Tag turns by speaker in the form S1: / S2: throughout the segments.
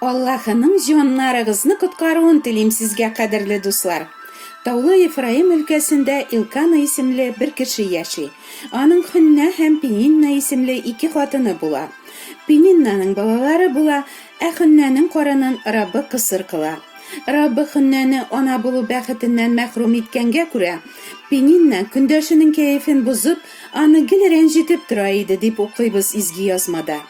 S1: Аллаһының җаннарыгызны коткаруын телим сезгә, кадерле дуслар. Таулы Ефраим өлкәсендә Илкана исемле бер кеше яши. Аның Хөннә һәм Пенинна исемле ике хатыны була. Пениннаның балалары була, ә Хөннәнең карынын Раббы кысыр кыла. Раббы Хөннәне ана булу бәхетеннән мәхрүм иткәнгә күрә, Пенинна көндәшенең кәефен бозып, аны гел рәнҗетеп тора иде дип укыйбыз изге язмада.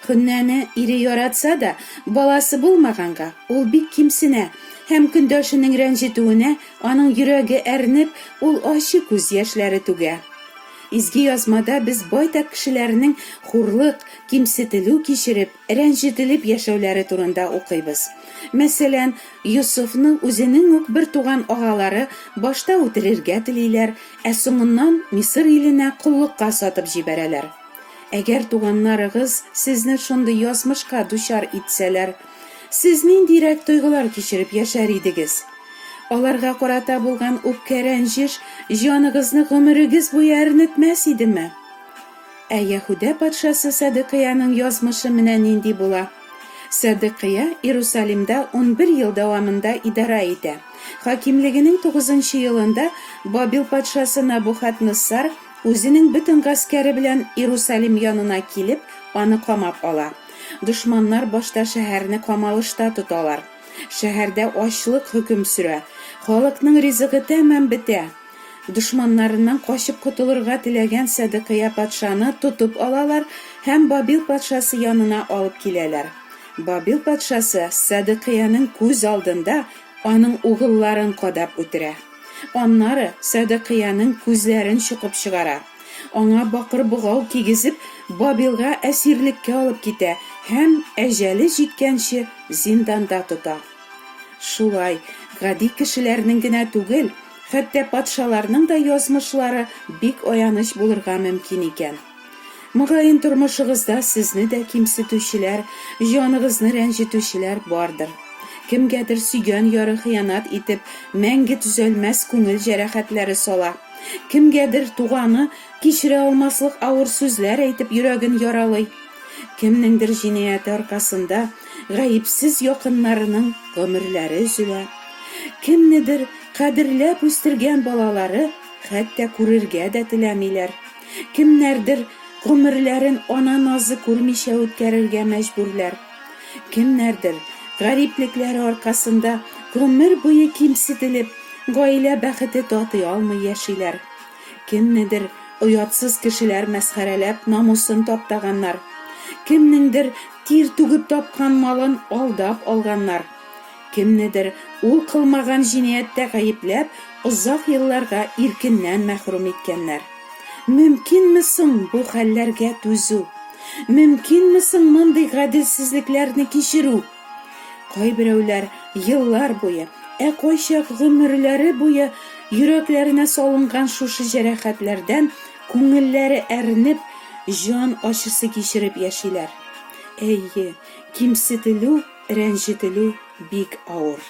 S1: Хөннәне ире яратса да, баласы булмаганга, ул бик кимсенә, һәм көндәшенең рәнҗетүенә аның йөрәге әрнеп, ул ачы күз яшьләре түгә. Изге язмада без байтак кешеләрнең хурлык, кимсетелү кичереп, рәнҗетелеп яшәүләре турында укыйбыз. Мәсәлән, Юсуфның үзенең үк бер туган агалары башта үтерергә телиләр, ә соңыннан Мисыр иленә куллыкка сатып җибәрәләр. Әгәр туганнарыгыз сезне шундый язмышка дучар итсәләр, сез ниндирәк тойгылар кичереп яшәр идегез? Аларга карата булган үпкә рәнҗеш җаныгызны гомерегез буе әрнетмәс идеме? Ә Яһүдә патшасы Сәдекыяның язмышы менә нинди була? Сәдекыя Иерусалимда 11 ел дәвамында идара итә. Хакимлегенең 9-нчы елында Бабил патшасы Набухаднессар үзенең бөтен гаскәре белән Иерусалим янына килеп, аны камап ала. Дошманнар башта шәһәрне камалышта тоталар. Шәһәрдә ачлык хөкем сөрә. Халыкның ризыгы тәмам бетә. Дошманнарыннан качып котылырга теләгән Сәдекыя патшаны тотып алалар һәм Бабил патшасы янына алып киләләр. Бабил патшасы Сәдекыяның күз алдында аның угылларын кадап үтерә. Аннары Сәдекыяның күзләрен чукып чыгара. Аңа бакыр бугау кигезеп, Бабилга әсирлеккә алып китә һәм әҗәле җиткәнче зинданда тота. Шулай, гади кешеләрнең генә түгел, хәтта патшаларның да язмышлары бик аяныч булырга мөмкин икән. Мөгаен тормышыгызда сезне дә кимсетүчеләр, җаныгызны рәнҗетүчеләр бардыр. Кемгәдер сөйгән яры хыянат итеп, мәңге төзәлмәс күңел җәрәхәтләре сала. Кемгәдер туганы кичерә алмаслык авыр сүзләр әйтеп йөрәген яралый. Кемнеңдер җинаяте аркасында гаепсез якыннарының гомерләре өзелә. Кемнедер кадерләп үстергән балалары хәтта күрергә дә теләмиләр. Кемнәрдер гомерләрен ана назы күрмичә үткәрергә мәҗбүрләр. Кемнәрдер гариплекләре аркасында гомер буе кимсетелеп, гаилә бәхете татый алмый яшиләр. Кемнедер оятсыз кешеләр мәсхәрәләп намусын таптаганнар. Кемнеңдер тир түгеп тапкан малын алдап алганнар. Кемнедер ул кылмаган җинаяттә гаепләп, озак елларга иркеннән мәхрүм иткәннәр. Мөмкинме соң бу хәлләргә түзү? Мөмкинме соң мондый гаделсезлекләрне кичерү? Кайберәүләр еллар буе, кайчак гомерләре буе йөрәкләренә салынган шушы җәрәхәтләрдән күңелләре әрнеп, җан ачысы кичереп яшиләр. Әйе, кимсетелү, рәнҗетелү бик авыр.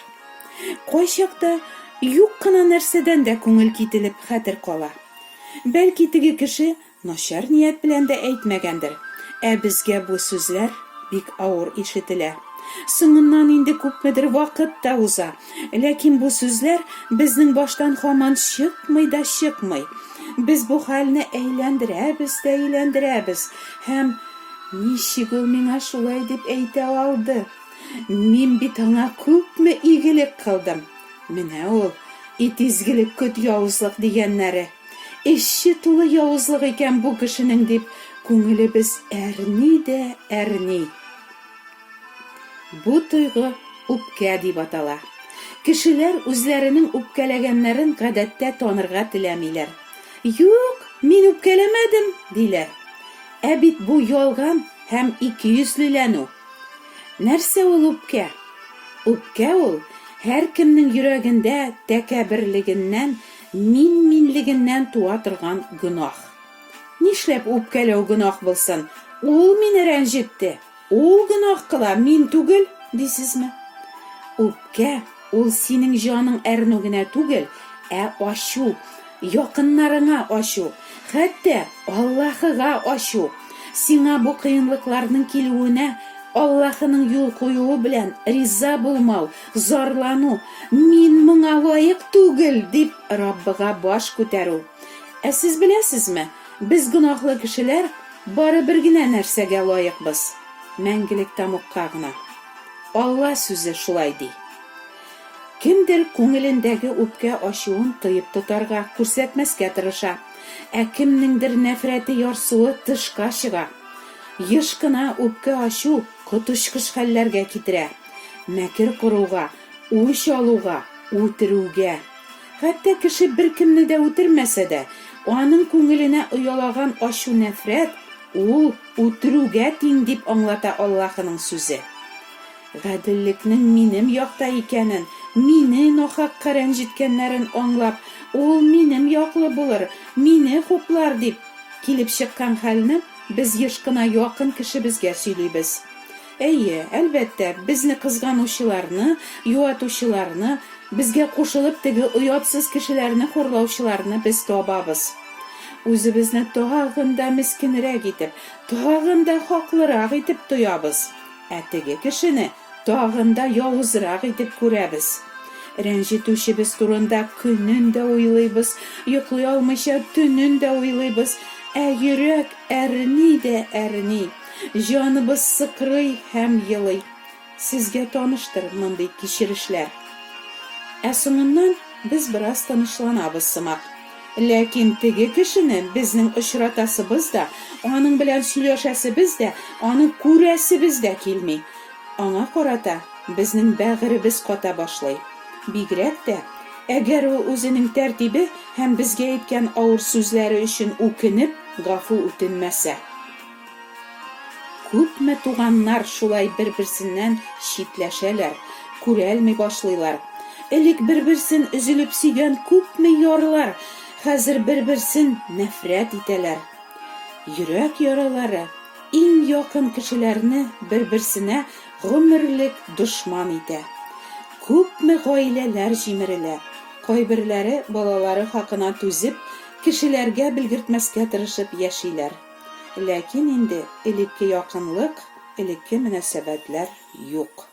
S1: Кайчакта юк кына нәрсәдән дә күңел кителеп хәтер кала. Бәлки теге кеше начар ният белән дә әйтмәгәндер, ә безгә бу сүзләр бик авыр ишетелә. Соңыннан инде күпмедер вакыт та уза, ләкин бу сүзләр безнең баштан һаман чыкмый да чыкмый. Без бу хәлне әйләндерәбез һәм ничек ул миңа шулай дип әйтә алды? Мин бит аңа күпме игелек кылдым. Менә ул изгелек көт явызлык дигәннәре. Эшче тулы явызлык икән бу кешенең дип күңелебез әрни дә әрни. Бу тойгы үпкә дип атала. Кешеләр үзләренең үпкәләгәннәрен гадәттә танырга теләмиләр. Юк, мин үпкәләмәдем, диләр. Ә бит бу ялган һәм икейөзлеләнү. Нәрсә ул үпкә? Үпкә ул һәр кемнең йөрәгендә тәкәбберлегеннән, минлегеннән туа торган гөнаһ. Нишләп үпкәләү гөнаһ булсын? Ул мине рәнҗетте. Ул гөнаһ кыла, мин түгел, дисезме? Үпкә ул синең җаның әрнү генә түгел, ә ачу, якыннарыңа ачу, хәтта Аллаһыга ачу. Сиңа бу кыенлыкларның килүенә Аллаһының юл куюы белән риза булмау, зарлану, мин моңа лаек түгел дип Раббыга баш күтәрү. Сез беләсезме, без гөнаһлы кешеләр бары бер генә нәрсәгә лаекбыз: мәңгелек тамукка гына. Алла сүзе шулай ди. Кемдер күңелендәге үпкә ачуын тыйып тотарга, күрсәтмәскә тырыша, кемнеңдер нәфрәте ярсуы тышка чыга. Еш кына үпкә ачу коточкыч хәлләргә китерә, мәкер кыруга, үч алуга, үтерүгә. Хәтта кеше бер кемне дә үтермәсә дә, аның күңеленә оялаган ачу нәфрәт ул үтерүгә тиң дип аңлата Аллаһының сүзе. Гаделлекнең минем якта икәнен, мине нахакка рәнҗеткәннәрен аңлап, ул минем яклы булыр, мине хуплар дип килеп чыккан хәлне без еш кына якын кешебезгә сөйлибез. Әйе, әлбәттә, безне кызганучыларны, юатучыларны, безгә кушылып теге оятсыз кешеләрне хурлаучыларны без табабыз. Үзебезне тагын да мискенрәк итеп, тагын да хаклырак итеп тоябыз. Теге кешене тагын да явызрак итеп күрәбез. Рәнҗетүчебез турында көнен дә уйлыйбыз, йоклый алмыйча төнен дә уйлыйбыз. Йөрәк әрни дә әрни, җаныбыз сыкрый һәм елый. Сезгә таныштыр мондый кичерешләр. Соңыннан без бераз тынычланабыз сымак. Ләкин теге кешене безнең очратасыбыз да, аның белән сөйләшәсебез дә, аны күрәсебез дә килми. Аңа карата безнең бәгыребез ката башлый. Бигрәк тә, әгәр ул үзенең тәртибе һәм безгә әйткән авыр сүзләре өчен үкенеп, гафу үтенмәсә. Күпме туганнар шулай бер-берсеннән читләшәләр, күрәлми башлыйлар. Элек бер-берсен өзелеп сөйгән күпме ярлар хәзер бер-берсен нәфрәт итәләр. Йөрәк яралары иң якын кешеләрне бер-берсенә гомерлек дошман итә. Күпме гаиләләр җимерелә. Кайберләре балалары хакына түзеп, кешеләргә белгертмәскә тырышып яшиләр. Ләкин инде элекке якынлык, элекке мөнәсәбәтләр юк.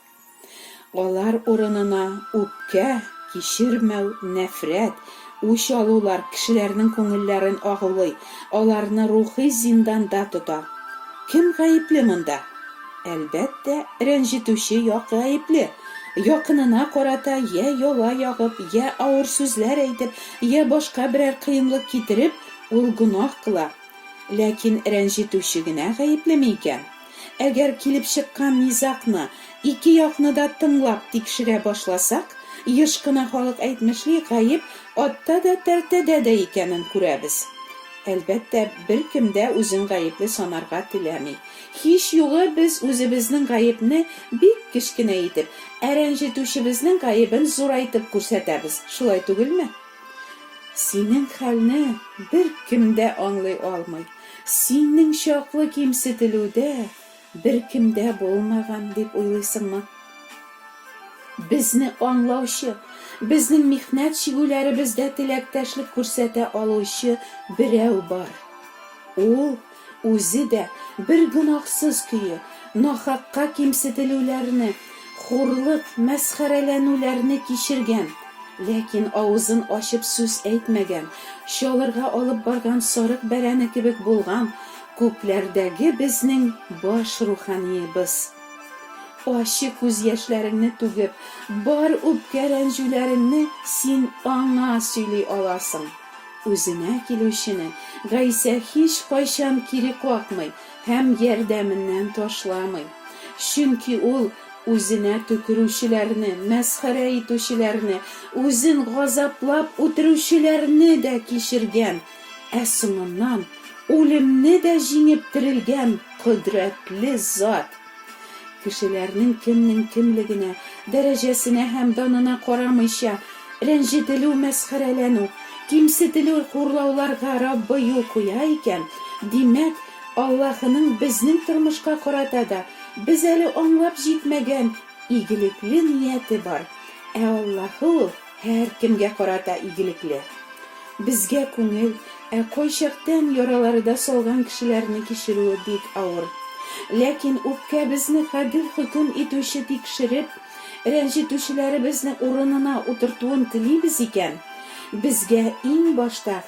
S1: Алар урынына үпкә, кичермәү, нәфрәт, үч алулар кешеләрнең күңелләрен агулый, аларны рухи зинданда тота. Кем гаепле монда? Әлбәттә, рәнҗетүче як гаепле. Якынына карата я яла ягып, я авыр сүзләр әйтеп, я башка берәр кыенлык китереп, ул гөнаһ кыла. Ләкин рәнҗетүче генә гаеплеме икән? Әгәр килеп чыккан низакны ике якны да тыңлап тикшерә башласак, еш кына халык әйтмешли гаеп атта да тәртәдә дә икәнен күрәбез. Әлбәттә, бер кем дә үзен гаепле санарга теләми. Һич югы без үзебезнең гаепне бик кечкенә итеп, рәнҗетүчебезнең гаебен зурайтып күрсәтәбез. Шулай түгелме? Синең хәлне бер кем дә аңлый алмый. Синең чаклы кимсетелүдә бер кем дә булмаган дип уйлыйсыңмы? Безне аңлаучы, безнең михнәт чигүләребездә теләктәшлек күрсәтә алучы берәү бар. Ул үзе дә бер гөнаһсыз көе, нахакка кимсетелүләрне, хурлык, мәсхәрәләнүләрне кичергән, ләкин авызын ачып сүз әйтмәгән, чалырга алып барган сарык бәрәне кебек булган күкләрдәге безнең баш руханиебыз. Ачы күз яшьләреңне түгеп, бар үпкә рәнҗүләреңне син аңа сөйли аласың. Үзенә килүчене Гайса һич кайчан кире какмый һәм ярдәменнән ташламый. Чөнки ул үзенә төкерүчеләрне, мәсхәрә итүчеләрне, үзен газаплап үтерүчеләрне дә кичергән, соңыннан үлемне дә җиңеп терелгән кодрәтле зат. Кешеләрнең кемнең кемлегенә, дәрәҗәсенә һәм данына карамыйча, рәнҗетелү, мәсхәрәләнү, кимсетелү, хурлауларга Раббы юл куя икән, димәк, Аллаһының безнең тормышка карата да без әле аңлап җитмәгән игелекле нияте бар. Аллаһы ул һәр кемгә карата игелекле. Безгә күңел, кайчактан яраларда салган кешеләрне кичерүе бик авыр. Ләкин үпкә безне гадел хөкем итүче тикшереп, рәнҗетүчеләребезне урынына утыртуын телибез икән, безгә иң башта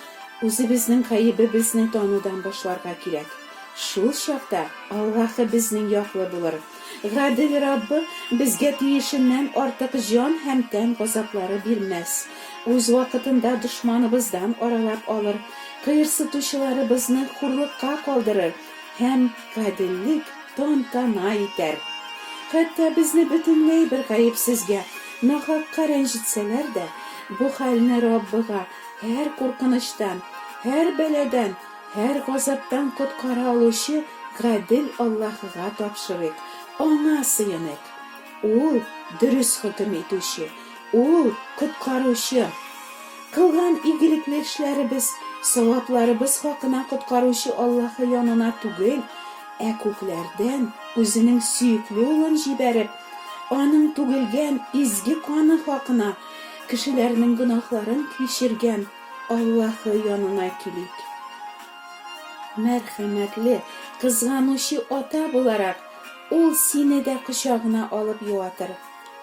S1: үзебезнең гаебебезне танудан башларга кирәк. Шул чакта Аллаһы безнең яклы булыр. Гадел Раббы безгә тиешеннән артык җан һәм тән газаплары бирмәс. Үз вакытында дошманыбыздан аралап алыр, кыерсытучыларыбызны хурлыкка калдырыр һәм гаделлек тантана итәр. Хәтта безне бөтенләй бер гаепсезгә, нахакка рәнҗетсәләр дә, бу хәлне Раббыга һәр куркыныштан, һәр бәладән, һәр газаптан коткара алучы гадел Аллаһыга тапшырыйк. Аңа сыйынык. Ул дөрес хөкем итүче, ул коткаручы. Кылган игелекле эшләребез, савапларыбыз хакына коткаручы Аллаһы янына түгел, ә күкләрдән үзенең сөекле улын җибәреп, аның түгелгән изге каны хакына кешеләрнең гөнаһларын кичергән Аллаһы янына килик. Мәрхәмәтле, кызганучы ата буларак, ул сине дә кочагына алып юатыр.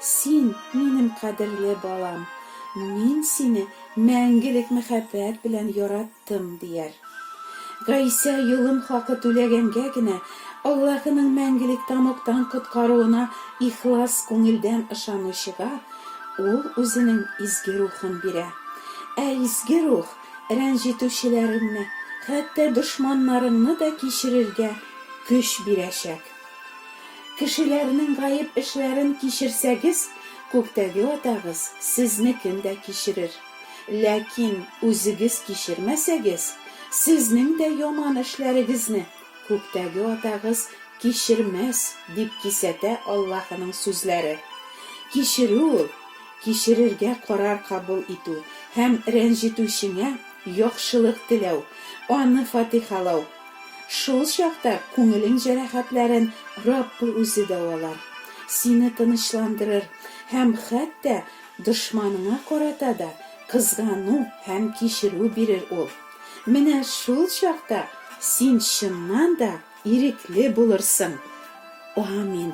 S1: Син минем кадерле балам, мин сине мәңгелек мәхәббәт белән яраттым, дияр. Гайса юлым хакы түләгәнгә генә Аллаһының мәңгелек тамуктан коткаруына ихлас күңелдән ышанучыга ул үзенең изге рухын бирә. Ә изге рух рәнҗетүчеләреңне, хәтта дошманнарыңны да кичерергә көч бирәчәк. Кешеләрнең гаеп эшләрен кичерсәгез, күктәге атагыз сезнекен дә кичерер. Ләкин үзегез кичермәсәгез, сезнең дә яман эшләрегезне күктәге атагыз кичермәс, дип кисәтә Аллаһының сүзләре. Кичерү, кичерергә карар кабул итү һәм рәнҗетүчеңә яхшылык теләү, аны фатихалау. Шул чакта күңелең җәрәхәтләрен Раббы үзе дәвалар, сине тынычландырыр һәм хәтта дошманыңа карата да кызгану һәм кичерү бирер ул. Менә шул чакта син чыннан да ирекле булырсың. Амин.